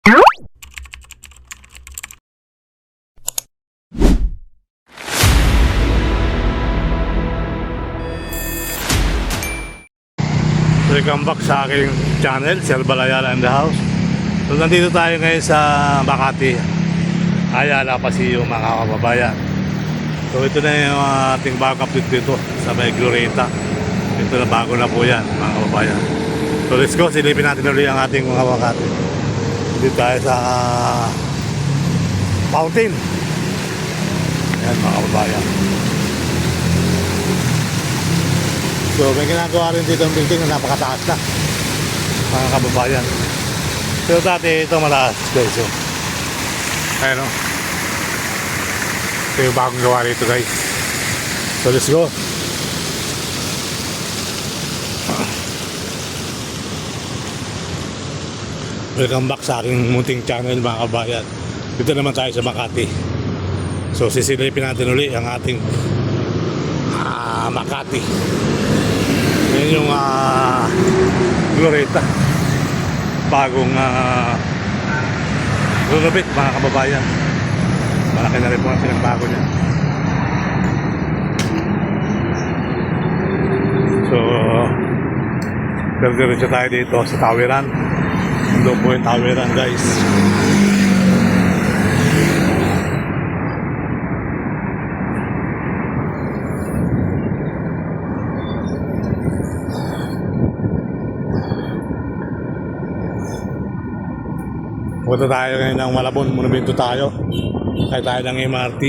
Welcome back sa aking channel, Sir Balayala in the house. So nandito tayo ngayon sa Makati, Ayala Paseo mga kababayan. So ito na yung ating bagong update dito sa may Glorieta. Ito na, bago na po yan mga kababayan. So let's go, silipin natin ulit ang ating mga Makati. Dito tayo sa Fountain. Ayan mga kababayan. So may ginagawa rin dito ang building na napakataas na mga kababayan. Pero dati ito mataas guys. So, ayun o. Ito yung bagong gawa rito guys. So let's go. Welcome back sa aking munting channel mga kababayan. Dito naman tayo sa Makati. So sisilipin natin ulit ang ating Makati. Yan yung Glorieta. Bagong lulubit mga kababayan. Malaki na rin po ang pinagbago niya. So diretso tayo dito sa Tawiran. Doon po yung Tawiran guys. Punta tayo ngayon ng Malabon, monumento tayo. Kaya tayo ng MRT.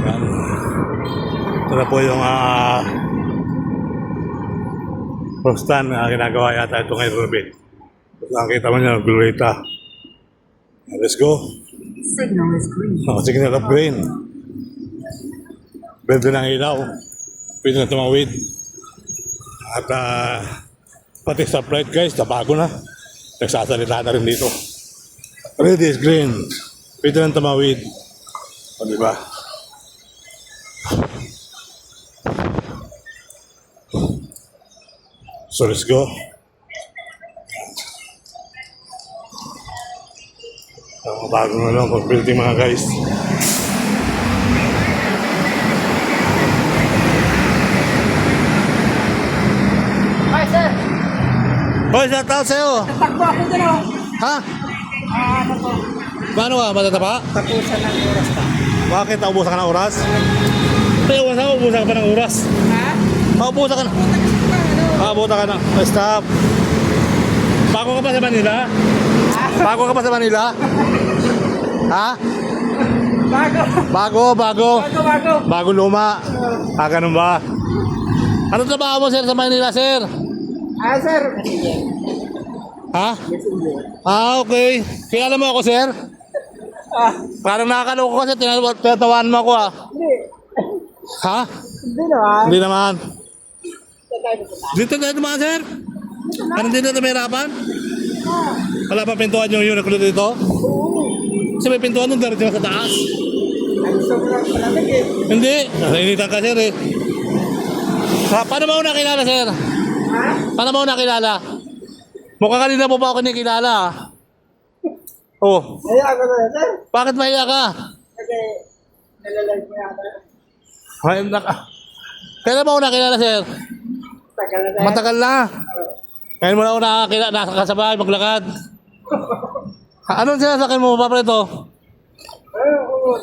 Yan. Ito na po yung postan na ginagawa yata ito ngayon, Ruben. Nakita mo niya, Glorieta. Let's go. Signal is green. Signal of green. Belde ng ilaw. Pwede na tumawid. At pati sa flight guys, nabago na. Nagsasalita na rin dito. Red is green. Pwede nang tumawid. O diba? So let's go. Ang bagong pag-building mga guys. Hi, sir. Hoy, shout out sa'yo. Takbo ako dun, oh. Ha? Ano po? Paano ka? Matatapa? Tapusan ng oras pa. Bakit? Naubusan ka ng oras? Tayo, wala ka, ubusan ka pa ng oras. Ha? Maubusan ka na. Maubusan ka na. Stop. Bago ka pa sa Manila? Bago ka pa sa Manila? Ha? Bago. Bago. Bago. Bago luma. Ganun ba? Ano trabaho mo sir sa Manila sir? Sir. Ha? Okay. Kilala mo ako sir? Parang nakakaloko kasi tinatawan mo ako Hindi. Ha? Hindi naman. Hindi naman. Dito tayo naman sir? Ano dito na may harapan? Wala pa pintuan yung Uniqlo dito? Kasi may pintuan nung diretso sa taas. Ay, sobrang malamig eh. Hindi. Nainitan ka sir eh. Paano mo nakilala sir? Ha? Paano mo nakilala? Mukha kanina mo pa ako kinikilala. Oh. Ay, ako na, sir. Bakit mahiya ka? Kasi, nalalive mo yata. Ay, kailan mo ako nakilala sir? Tagal na, sir. Matagal na. Ngayon mo na ako nakakilala, nakakasabay, maglakad. Anong sinasakyan mo pa ito? Ay, oo.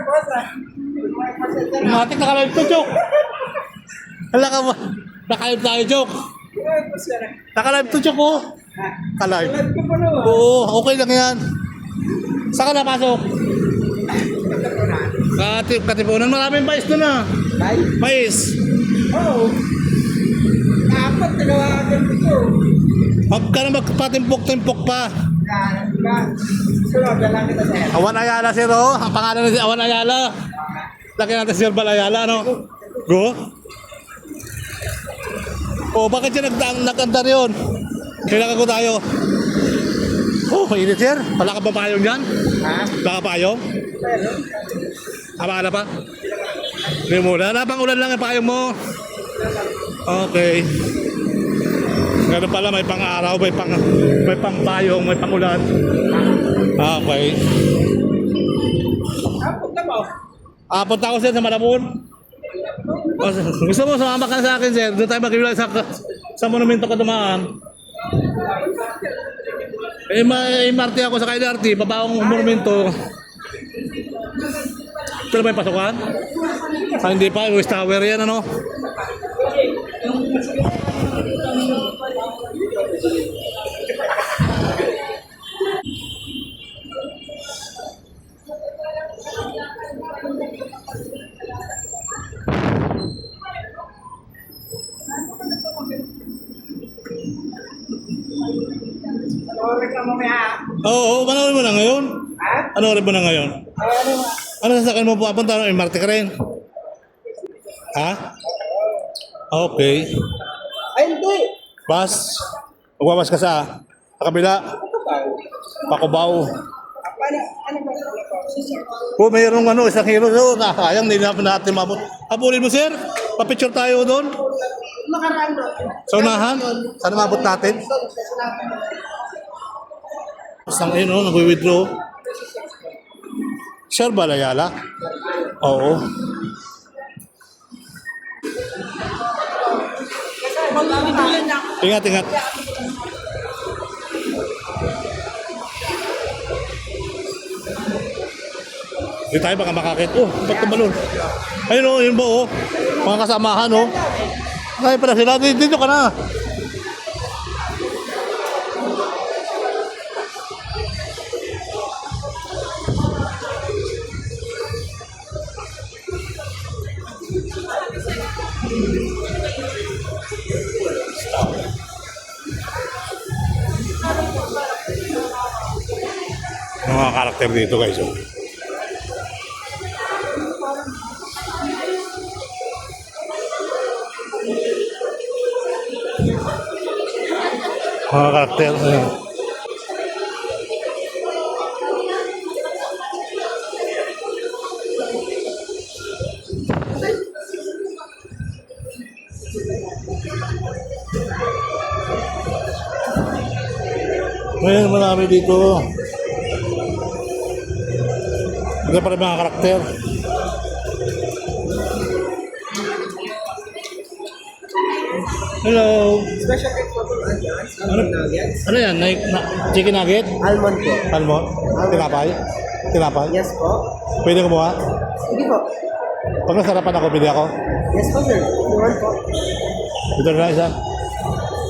Boss, Matik nakalive to, joke. Hala ka ba? Nakalive tayo, joke. Nakalive to, joke, oh. Kalive. Oo, okay lang yan. Saan ka napasok? Katipunan. Maraming mais doon ah. Mais. Oo. Dapat tinawagan dito. Huwag ka na magpatimpok-timpok pa. Sunod na lang kita, sir. Awan Ayala, sir, oh. Ang pangalan na si Awan Ayala. Laki natin Sir Balayala, ano? Go? Oh, bakit siya nagandar yun? Kailangan ko tayo. Oh, mainit, sir. Wala ka ba payong dyan? Ha? Wala ka payong? Meron. Wala pa? Hindi mo. Wala pang ulan lang yung payong mo. Okay. Ganun pala, may pang-araw, may pang-payong, may pang-ulan. Ah, okay. Punta mo. Punta ako sir sa Malabon. Gusto mo, sumama ka sa akin sir. Doon tayo mag-iwalay sa monumento ka dumaan. May MRT ako sa KLRT, babaong monumento. Ito na ba yung pasukan? Hindi pa, West Tower yan ano? Sorry ka mamaya. Oo, panoorin mo na ngayon. Ha? Panoorin mo na ngayon. Ano? Ano sasakyan mo pupunta? MRT ka rin? Ha? Okay. Ay, hindi. Bus. Magbawas ka sa kabila. Ano ba? Pakubaw. Ano ba? Kung mayroong isang hero, so, sayang, hindi natin mabot. Habulin mo, sir. Papicture tayo doon. Makaraan doon. Sa unahan. Sana mabot natin. Basta ngayon, nag-withdraw. Sir Balayala? Oo. Ingat, ingat. Hindi tayo baka makakit. Oh, ba't tumalon? Ayun o, yun ba oh. Mga kasamahan oh. Ay pala sila, dito ka na. Mga karakter dito guys oh. Mga karakter. Ayan. Ngayon marami dito. Ito pa rin mga karakter. Hello. Special cake po po. Almond nuggets. Ano yan? Chicken nugget? Almond po. Almond? Tinapay? Tinapay? Yes po. Pwede kumuha? Sige po. Pag nasarapan ako, pili ako. Yes po sir. Iwan po. Ito na isa.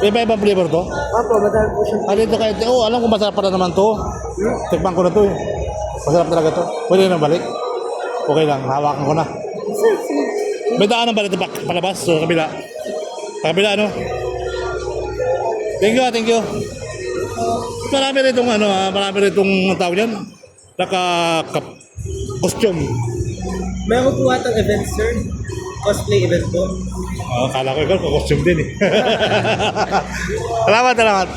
May iba-ibang flavor to? Opo, madami po siya. Ah, dito kahit, oh, alam ko masarap pa na naman to. Tikman ko na to eh. Masarap talaga to. Pwede na balik. Okay lang, hawakan ko na. Sir, sir. May daanan ba dito palabas? So, kabila. Kabila, ano? Thank you, thank you. Marami ritong marami ritong tawag yan. Costume. Meron po atang event sir. Cosplay event po. Akala ko ikaw, costume din eh. Salamat, salamat.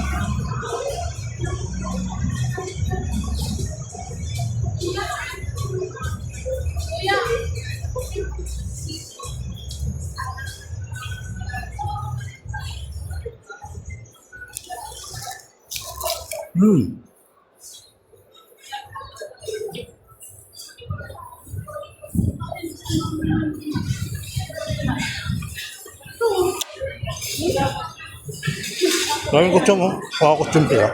Maraming kutsyon oh. Mga kutsyon kaya.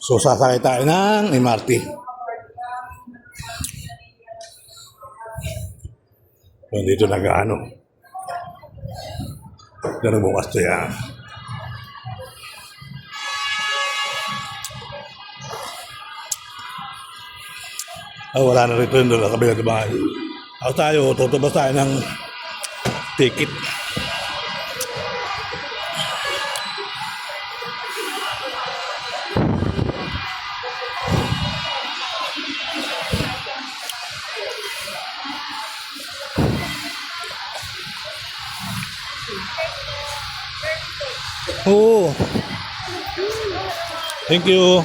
So sasakay tayo ng MRT. So, dito nag-ano. Ganun bukas to yan. Wala na rito yun doon sa kabila ng bahay. Ako tayo, tutubas tayo ng ticket. Oo. Thank you.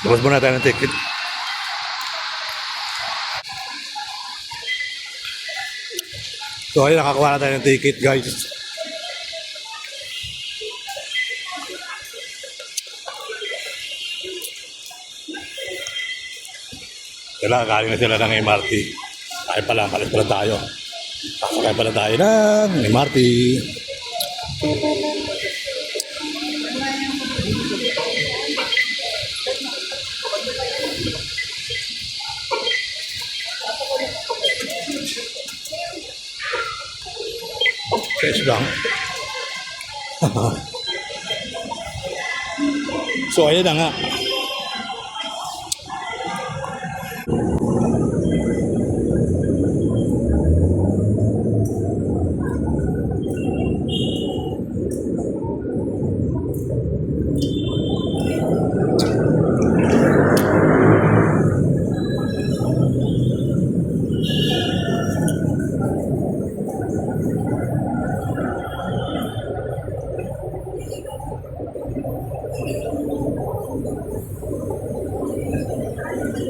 Labas muna tayo ng ticket. So ayun, nakakuha na tayo ng ticket, guys. Sila, galing na sila ng MRT. Tayo pala, palit pala tayo. Sasakay pala tayo ng MRT. Fresh lang. So ayun na nga.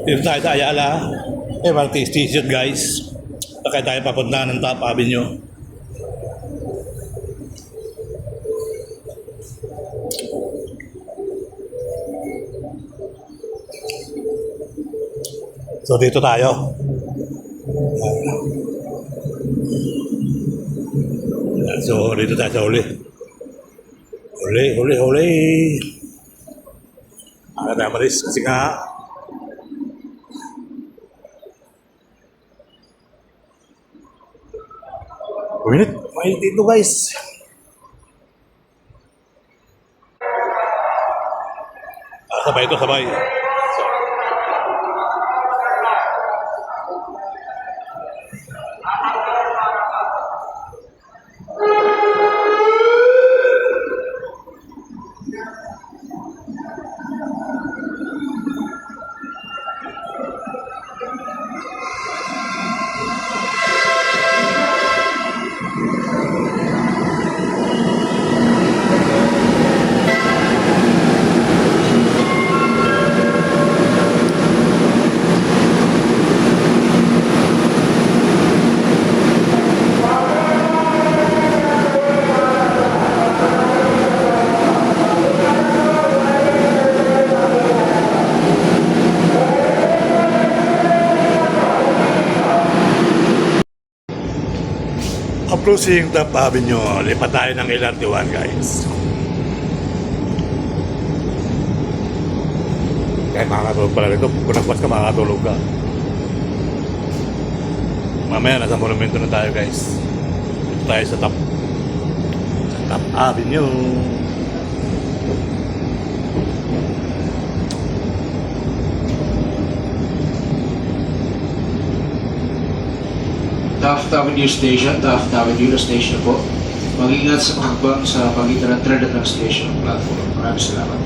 Dito tayo sa Ayala. MRT station, guys. Sakay tayo papunta ng Top Avenue. So dito tayo. So dito tayo sa uli. Uli. Ano tayo malis kasi nga Minute, mainit dito, guys. Sabay ito, sabay. Approaching Top Avenue, lipat tayo ng LRT1, guys. Kahit makakatulog pala rito, kung nagpas ka, makakatulog ka. Mamaya, nasa monumento na tayo, guys. Dito tayo sa Top Avenue. Taft Avenue Station, Taft Avenue na station po. Mag-ingat sa pagkakbang sa pagitan ng third at station platform. Maraming salamat.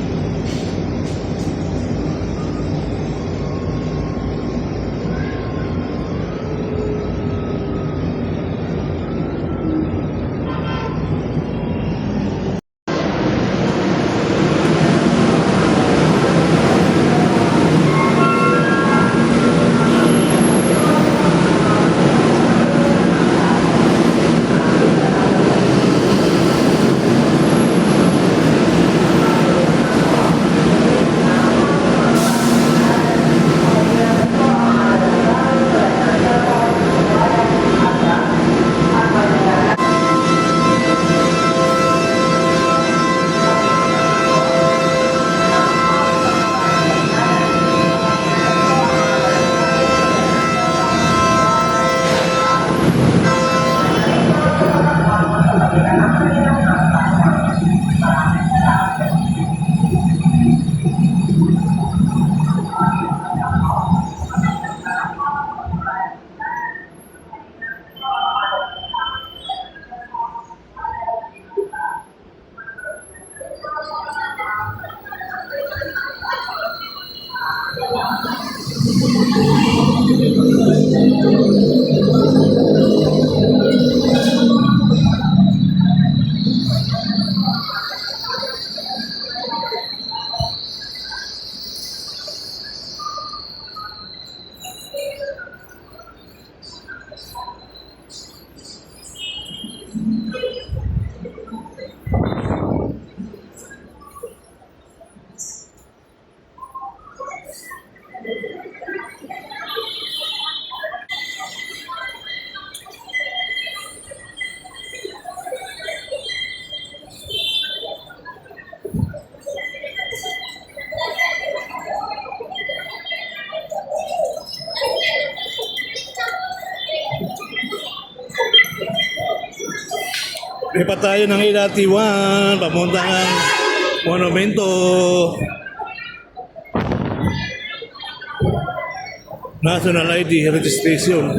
Lipat tayo ng LRT-1, papuntang Monumento. National ID registration.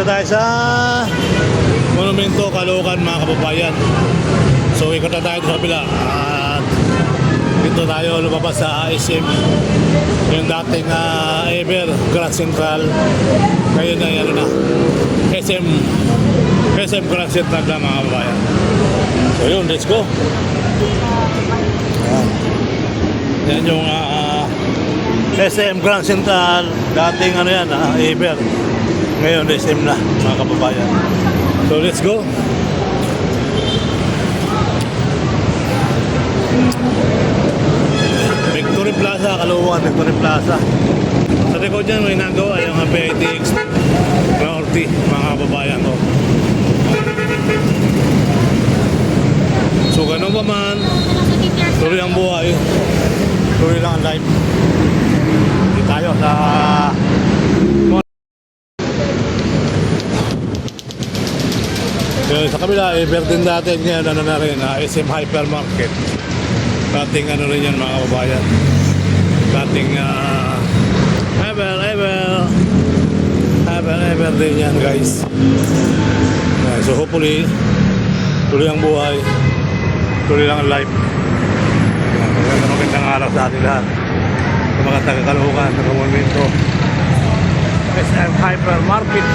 Tayo sa Monumento, Caloocan, mga kababayan. So ikot na tayo sa kabila at dito tayo lumabas sa SM, yung dating Ever Grand Central. Ngayon na yan na SM Grand Central na, mga kababayan. So yun, let's go. Yan yung SM Grand Central, dating ano yan, Ever. Ngayon, SM na, mga kababayan. So, let's go. Victory Plaza, Caloocan, Victory Plaza. Sa likod dyan, may nagawa yung PITX Norte, mga kababayan ko. So, ganun pa man, tuloy ang buhay. Tuloy lang ang life. Hindi tayo sa sa kabila, Ever din dati ngayon, ano na rin, SM Hypermarket. Dating ano rin yan, mga kababayan. Dating Ever din yan, guys. So hopefully, tuloy ang buhay, tuloy lang ang life. Magandang araw sa ating lahat. Sa mga taga-Caloocan, taga-Monumento, SM Hypermarket,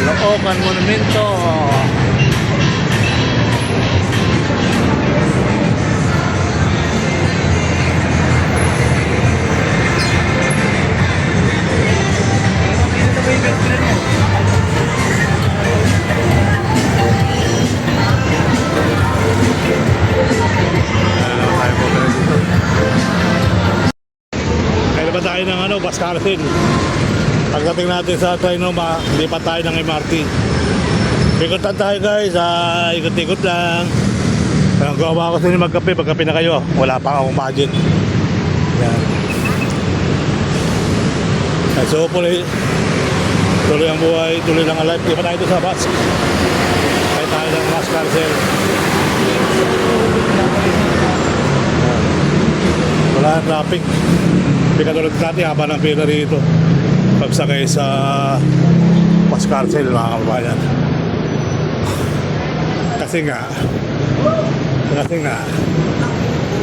Caloocan Monumento. Bascarcel. Pagdating natin sa Trinoma, lipat tayo ng MRT. Ikutan tayo guys, ikot-ikot lang. Gawa ko sa inyo magkape na kayo. Wala pa akong budget. Yan. So tuloy ang buhay, tuloy lang ang life. Di pa tayo sa bus. Kaya tayo ng Bascarcel. Wala ang traffic. Hindi katulad natin haba ng pila rito pagsakay sa Bascarcel mga kababayan. Kasi nga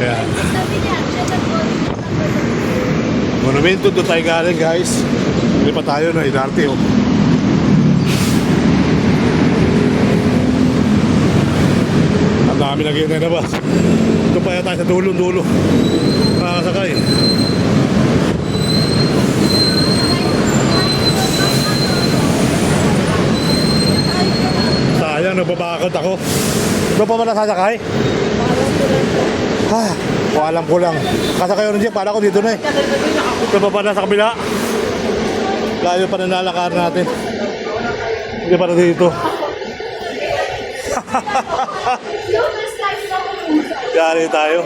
yan. Monumento doon tayo galing guys. Hindi pa tayo na inarte oh. Ang dami naghihintay na bus. Ito pa tayo sa dulo nakakasakay. Sayang, nababakot ako. Ito pa ba nasasakay? Alam ko lang. Kasakay rin siya, para ko dito na eh. Ito pa na sa kabila. Layo pa na nalakar natin. Hindi para dito. Yari tayo.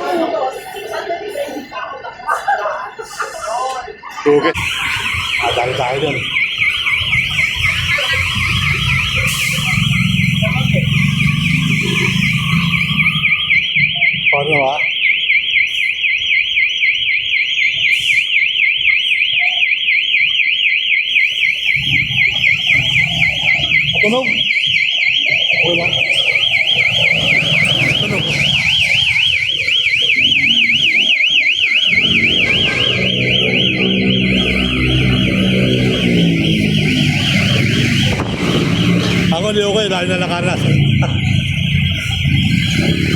Okay. Dali tayo dun. Paano ba? Tunog. Wala. Tunog. Ako di okay dahil nalakaras.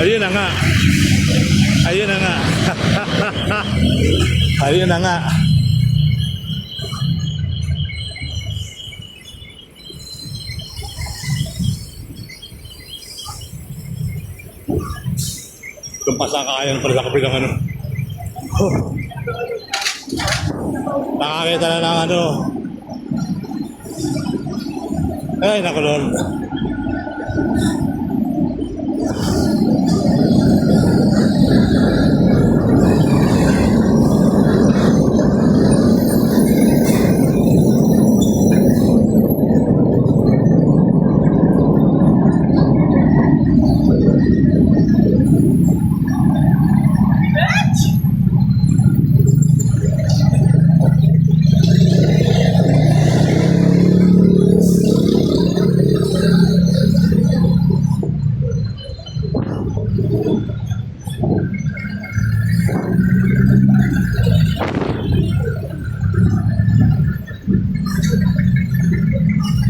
Ayun na nga. Ayun na nga. Ayun na nga. Itong pasakayan pala sa kapilang ano. Nakakita na ng ano. Ay, naku Lord.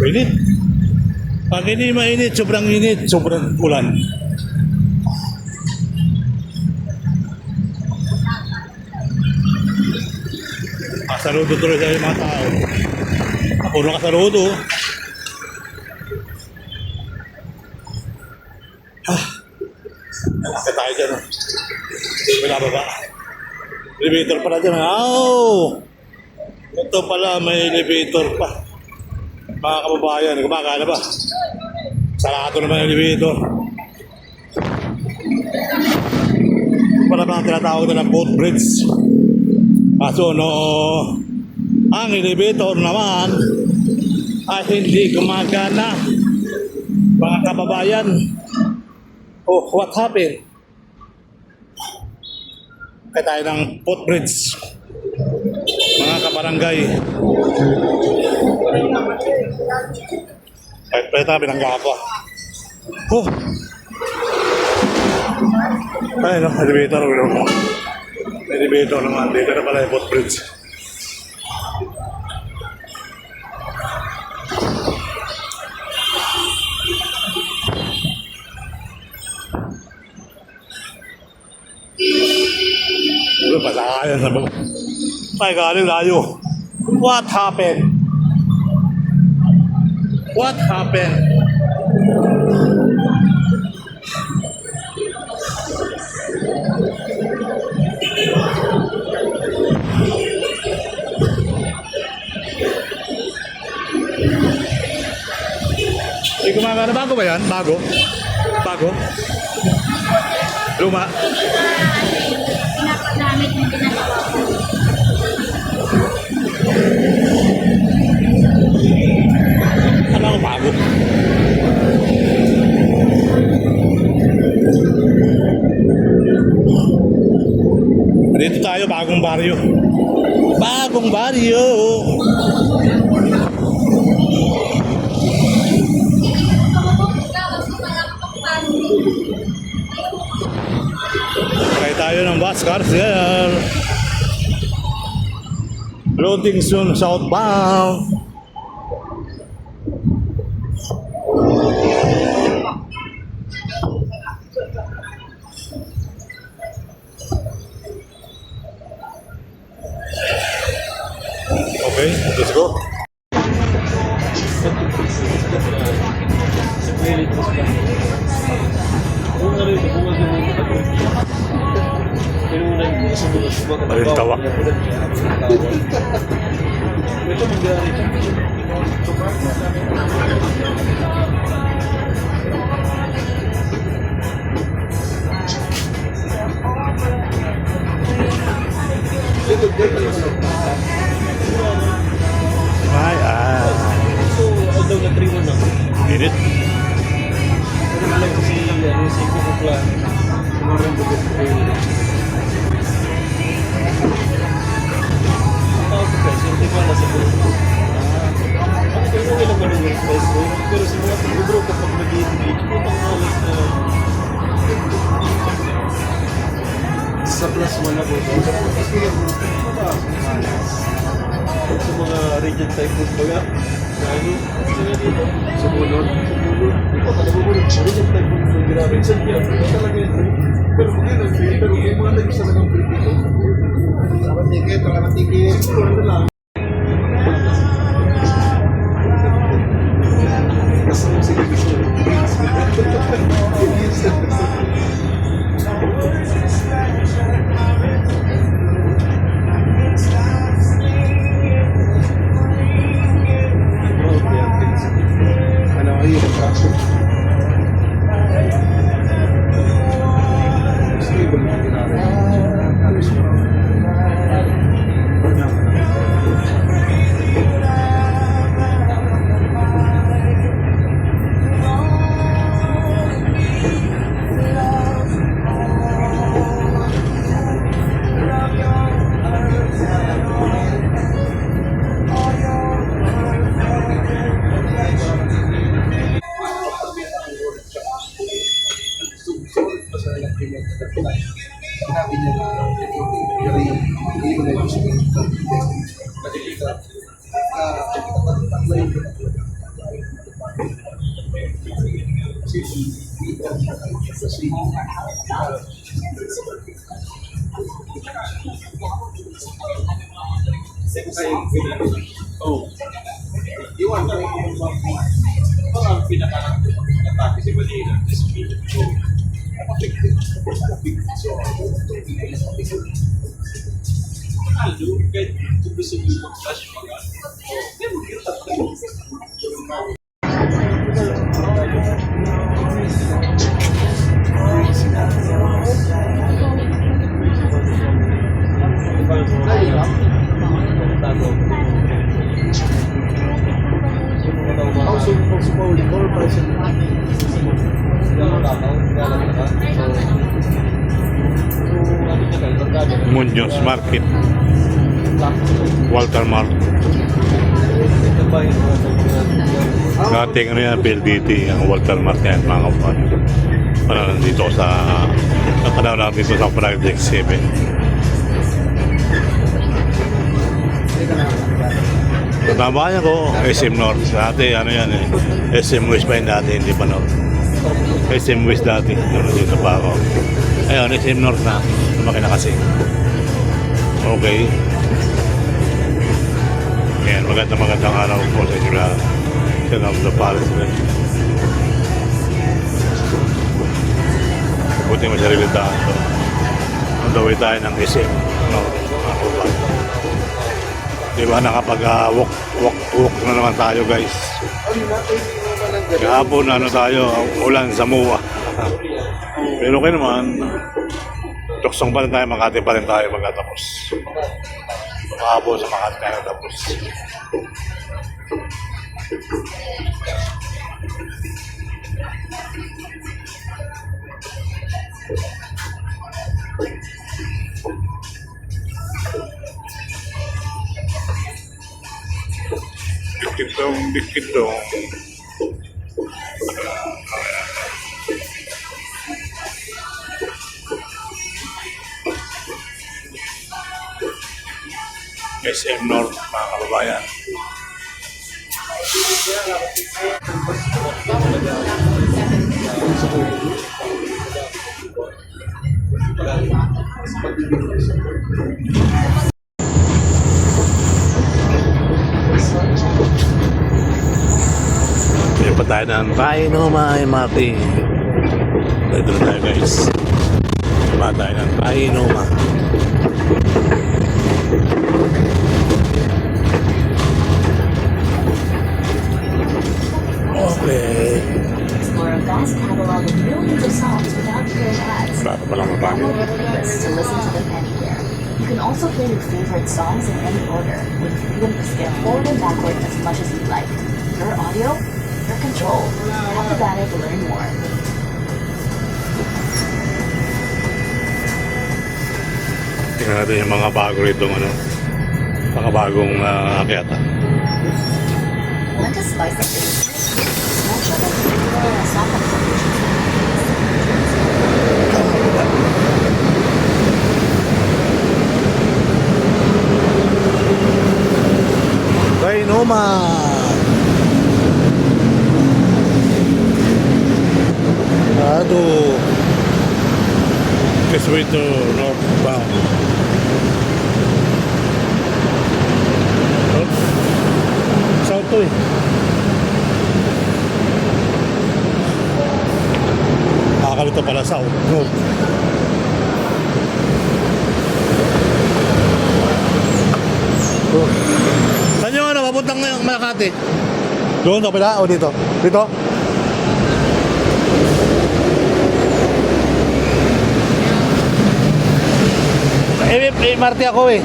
Init. Pag hindi mainit, sobrang init, sobrang ulan. Kasaludo tuloy sa mga tao. Puro kasaludo. Nalaki tayo dyan. Wala ba ba? Elevator pala dyan. Ito pala, may elevator pa. Mga kababayan, gumagana ba? Sarado naman ang elevator. Para ba tinatawag na ng boat bridge? Kaso ang elevator naman ay hindi gumagana. Mga kababayan, what happened? Kaya tayo ng boat bridge. Mga kabarangay. Ay, tabi ng gapa. Ay, no, elevator. Elevator naman. Dito na pala yung boat bridge. Ito, pasakayan sa baba. Ay, galing layo. What happened? What happened? Bago ba yan? Bago? Bago? Luma? Pinapagamit yung ginagawa ko. Ano ako bago? Dito tayo, bagong baryo. Bagong baryo! Sakay tayo ng bus, Carcel. Loading soon, southbound. Okay, let's go. Tawak. Ay, Although na 3-1 ako. Minute. Pero lang kasi si Kukukla. Kumarang bugot ko yun. Ang tawag ko guys, hindi ko alam sa buko. Ang kaya nung ilang manong express ko. Pero sa mga pag-bro kapag mag-i-engage ko, pang-alas na sa plus 1 ako. Kasi sa mga region type food baga, na ano, sa bulon. Hindi ko talaga bulon. Region type food yung grabe. Sa diyan, ito talaga yun. Pero kung yun, pero yung mga naging talagang Pilipino. Salamat tikit, salamat tikit. Ano lang. Kasi yung sige gusto rin. Ano ayun ang kaso? Stable na ginagawa. Oh. Iwan ka parang pinaka-atake si Balina. Aldo, kahit kung gusto mo mag-flash mga Muñoz Market. Walter Mart. Dating ano yan, PLDT, ang Walter Mart yan, mga kapan. Parang nandito sa dito sa Project 7. Nabayan ko, SM North. Dati, ano yan eh. SM West pa yun dati, hindi pa North. SM West dati, dito pa ako. Ayun, SM North na. Lumaki na kasi. Okay. Ayan, magandang araw po sa inyo lahat. Sa Love the Palace. Buti mo sarili daan to. Nandaway tayo ng SM. No, ako ba? Diba nakapag walk na naman tayo guys. Kahapon ano tayo, ulan sa MUA. Pero okay naman, tuksong pa rin tayo, Makati pa rin tayo magkatapos. Kahapon sa Makati tayo tapos. Dikit dong. SM North, mga kababayan. Yan pa tayo ng Painoma MRT. Dito na tayo guys. Yan pa tayo ng Painoma. Okay. Explore a vast catalog of millions of songs without hearing ads. Wala pa palang mapagod. Download the playlist to listen to them anywhere. You can also play your favorite songs in any order, with freedom to skip forward and backward as much as you like. Your audio, your control. Tap the banner to learn more. Tingnan natin yung mga bago rito, ano, mga bagong akyata. Want to spice up your listening? Snatch up a particular song compilation. Painoma! Ado. This way to northbound. South to eh. Nakakalito pala south. North. Oh. Saan yung ano? Papuntang Makati? Doon, kapila? O dito? Dito? MRT ako eh.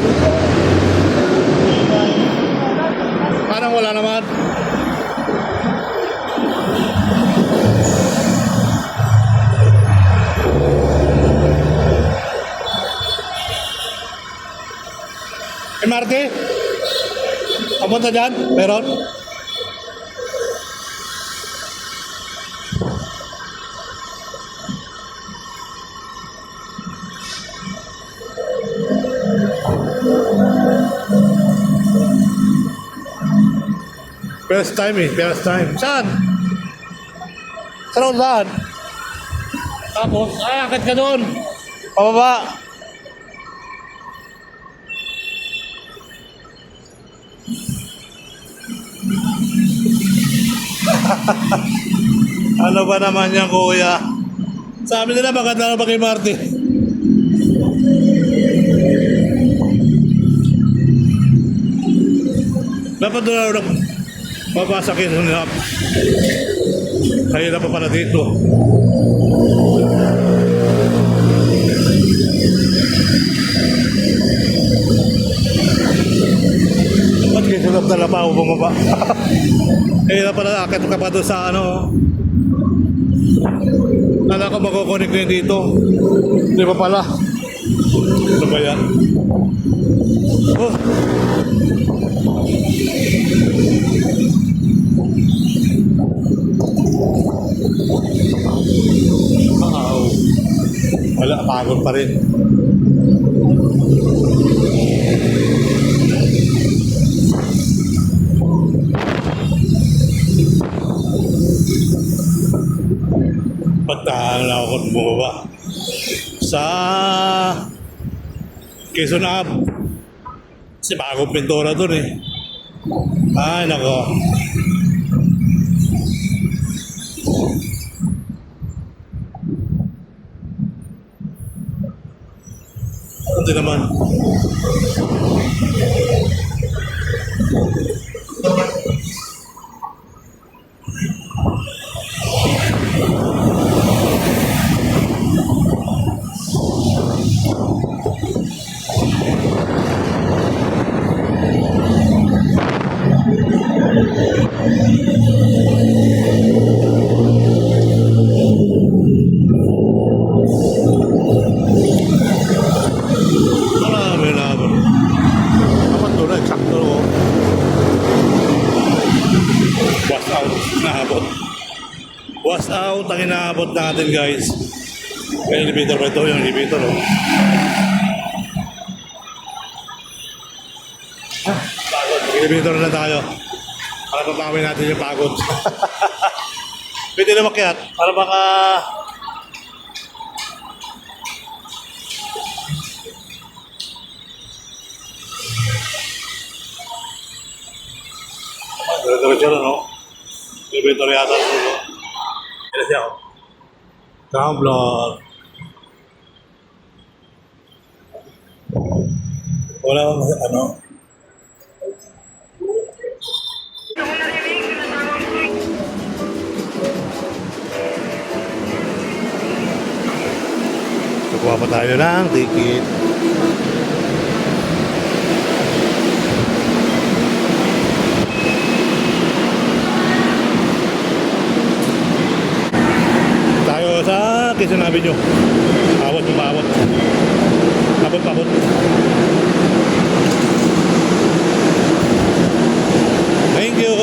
Parang wala naman. MRT? Papunta dyan? Meron? First time eh, first time. Saan? Saan? Saan? Tapos, akit ka doon. Pababa. Ano ba naman yan, kuya? Sabi nila maganda na ba kay Marty? Dapat doon na papasakin nila. Kaya na pa pala dito. Ba't kayo sulap na lapaw bumaba? Kaya na pala akit ka pa doon sa ano. Kala ko makukunik na dito. Hindi pa pala. Ano ba yan? Oh. Wow. Wala, pagod pa rin. Pagtahan na ako kung bumaba. Sa Quezon Ave. Kasi bagong pintura doon eh. Ay, nako. Hindi naman. ang inaabot natin guys. May elevator pa ito, yung elevator oh. Elevator na tayo. Para papawin natin yung pagod. Pwede na makiat. Para baka... Diretso na, no? Elevator yata. Kaya siya ako. Tumblr. Wala akong ano. Kukuha pa tayo ng ticket. Tayo sa Quezon Avenue. Abot mo paabot. Abot paabot. Thank you.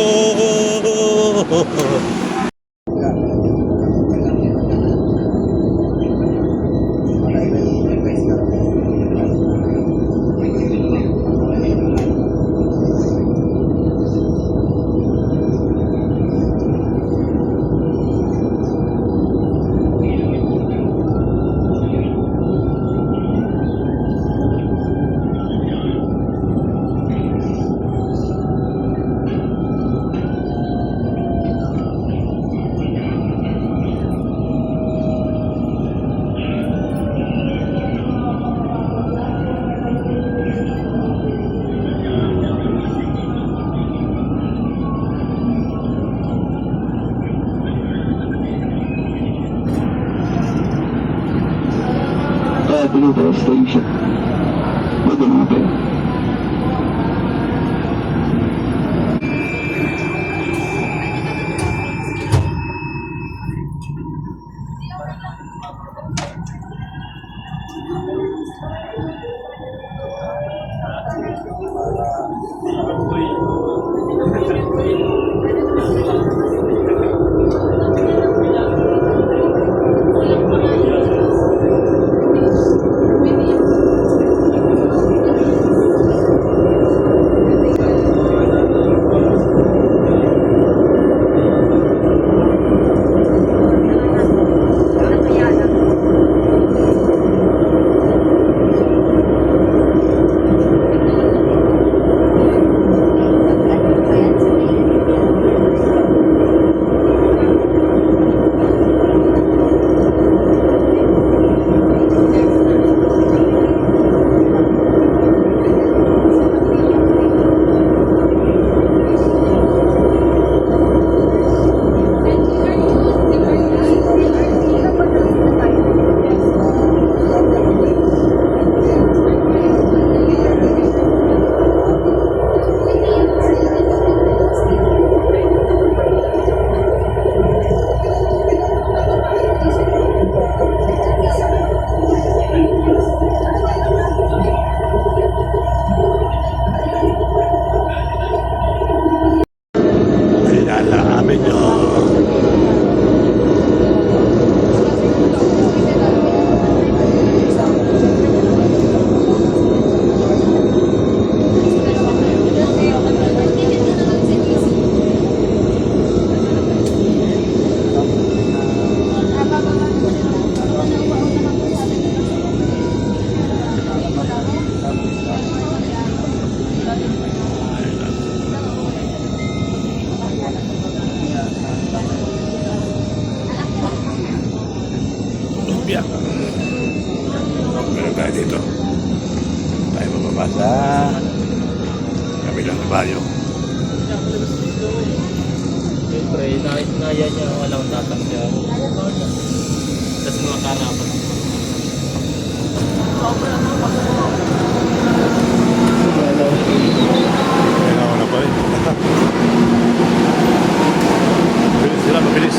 Avenue Station. Guadalupe. Lumpia. Meron tayo dito. Tayo bababa sa kabilang bayo. Siyempre, naya niya walang tatanggal. Tapos mga karapat. Kaya ako na pa rin. Mabilis sila, mabilis.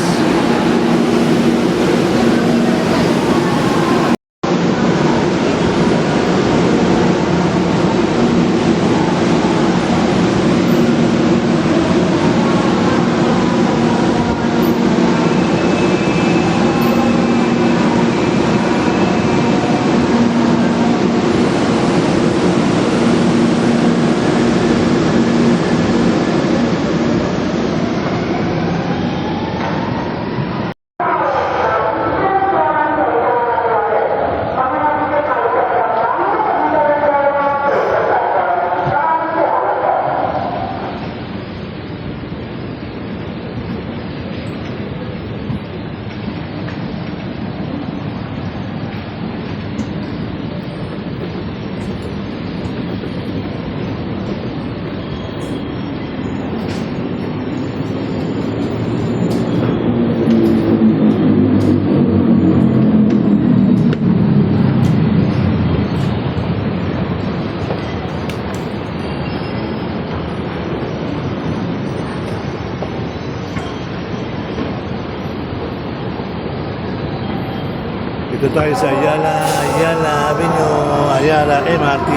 Dito tayo sa Ayala Avenue, Ayala MRT,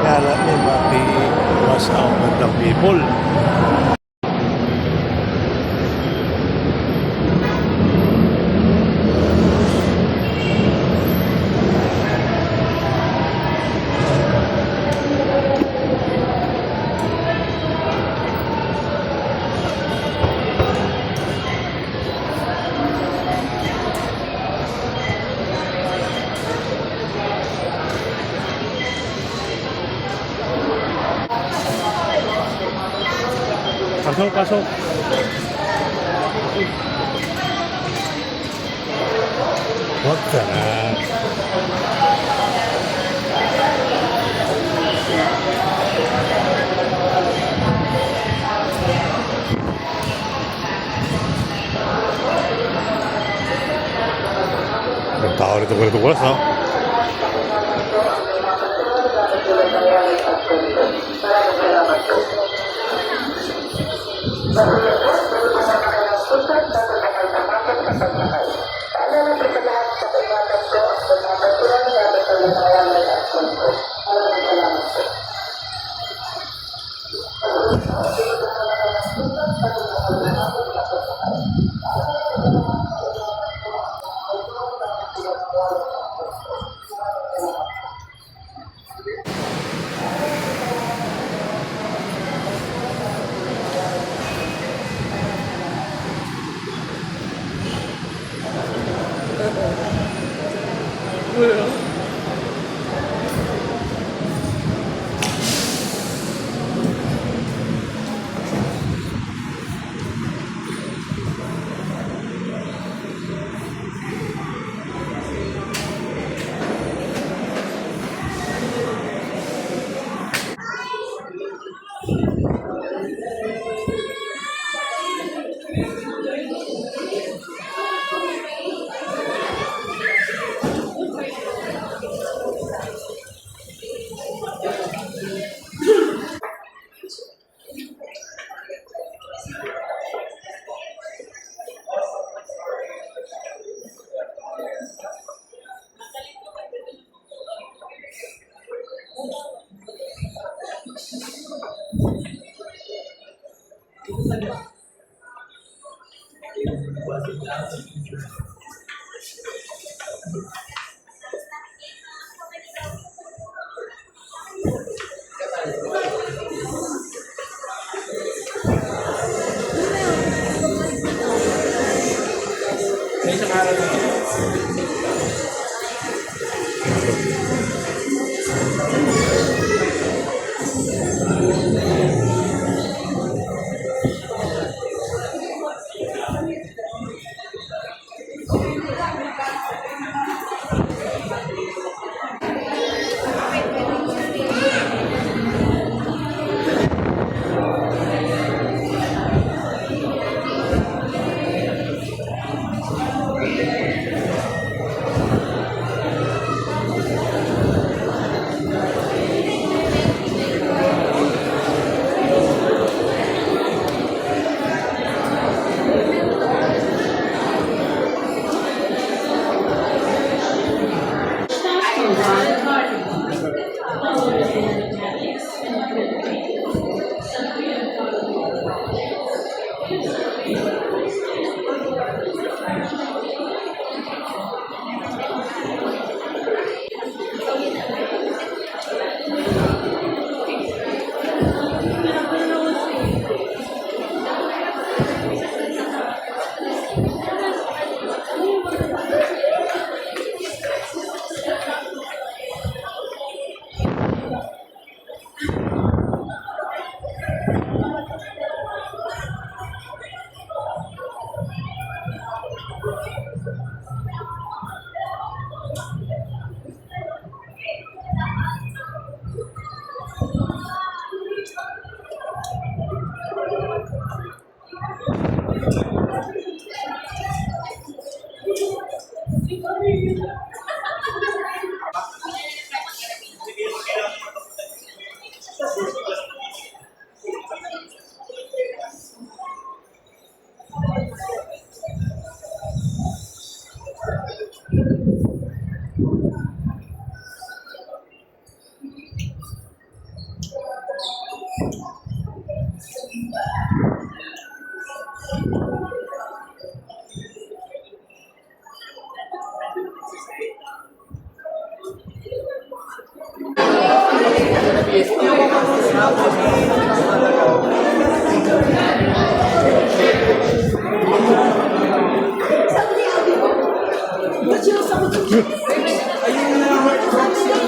Ayala MRT. What's up with the people? Pasok, pasok. What the heck? Ang tao rito ganito oras, no? May isang araw na.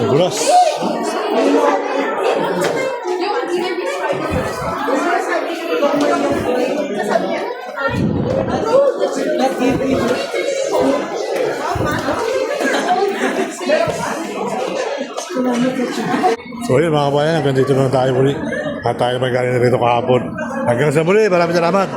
Gulas. So yun mga kabayan, hanggang dito na tayo muli. At tayo magaling na rito kahapon. Hanggang sa muli, maraming salamat.